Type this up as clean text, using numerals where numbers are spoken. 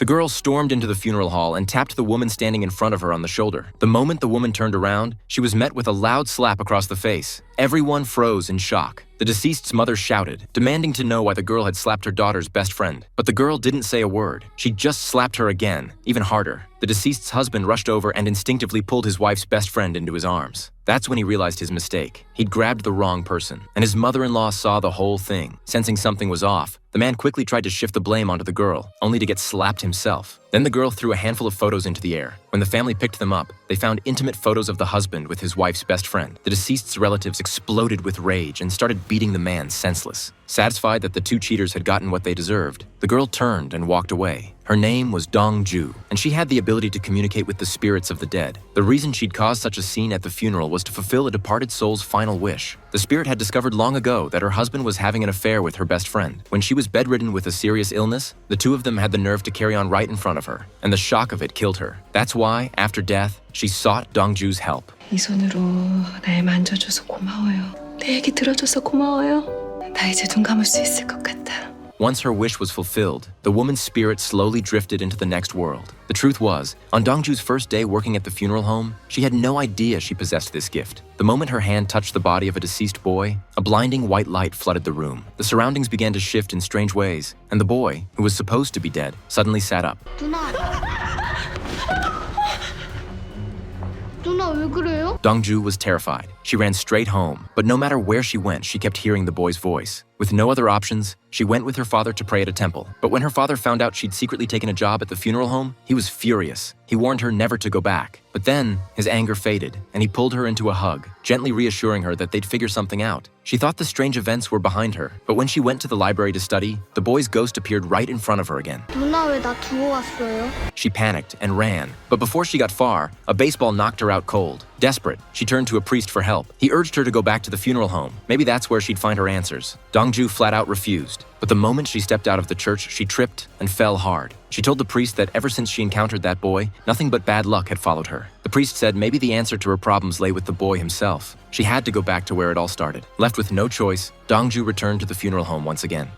The girl stormed into the funeral hall and tapped the woman standing in front of her on the shoulder. The moment the woman turned around, she was met with a loud slap across the face. Everyone froze in shock. The deceased's mother shouted, demanding to know why the girl had slapped her daughter's best friend. But the girl didn't say a word. She just slapped her again, even harder. The deceased's husband rushed over and instinctively pulled his wife's best friend into his arms. That's when he realized his mistake. He'd grabbed the wrong person, and his mother-in-law saw the whole thing. Sensing something was off, the man quickly tried to shift the blame onto the girl, only to get slapped himself. Then the girl threw a handful of photos into the air. When the family picked them up, they found intimate photos of the husband with his wife's best friend. The deceased's relatives exploded with rage and started beating the man senseless. Satisfied that the two cheaters had gotten what they deserved, the girl turned and walked away. Her name was Dong-ju, and she had the ability to communicate with the spirits of the dead. The reason she'd caused such a scene at the funeral was to fulfill a departed soul's final wish. The spirit had discovered long ago that her husband was having an affair with her best friend. When she was bedridden with a serious illness, the two of them had the nerve to carry on right in front of her, and the shock of it killed her. That's why, after death, she sought Dong-ju's help. 이 손으로 날 만져줘서 고마워요. 내 얘기 들어줘서 고마워요. 나 이제 눈 감을 수 있을 것 같아. Once her wish was fulfilled, the woman's spirit slowly drifted into the next world. The truth was, on Dongju's first day working at the funeral home, she had no idea she possessed this gift. The moment her hand touched the body of a deceased boy, a blinding white light flooded the room. The surroundings began to shift in strange ways, and the boy, who was supposed to be dead, suddenly sat up. 누나 왜 그래요? Dongju was terrified. She ran straight home, but no matter where she went, she kept hearing the boy's voice. With no other options, she went with her father to pray at a temple. But when her father found out she'd secretly taken a job at the funeral home, he was furious. He warned her never to go back. But then, his anger faded, and he pulled her into a hug, gently reassuring her that they'd figure something out. She thought the strange events were behind her, but when she went to the library to study, the boy's ghost appeared right in front of her again. 누나 왜 나 두고 왔어요? She panicked and ran, but before she got far, a baseball knocked her out cold. Desperate, she turned to a priest for help. He urged her to go back to the funeral home. Maybe that's where she'd find her answers. Dongju flat out refused. But the moment she stepped out of the church, she tripped and fell hard. She told the priest that ever since she encountered that boy, nothing but bad luck had followed her. The priest said maybe the answer to her problems lay with the boy himself. She had to go back to where it all started. Left with no choice, Dongju returned to the funeral home once again.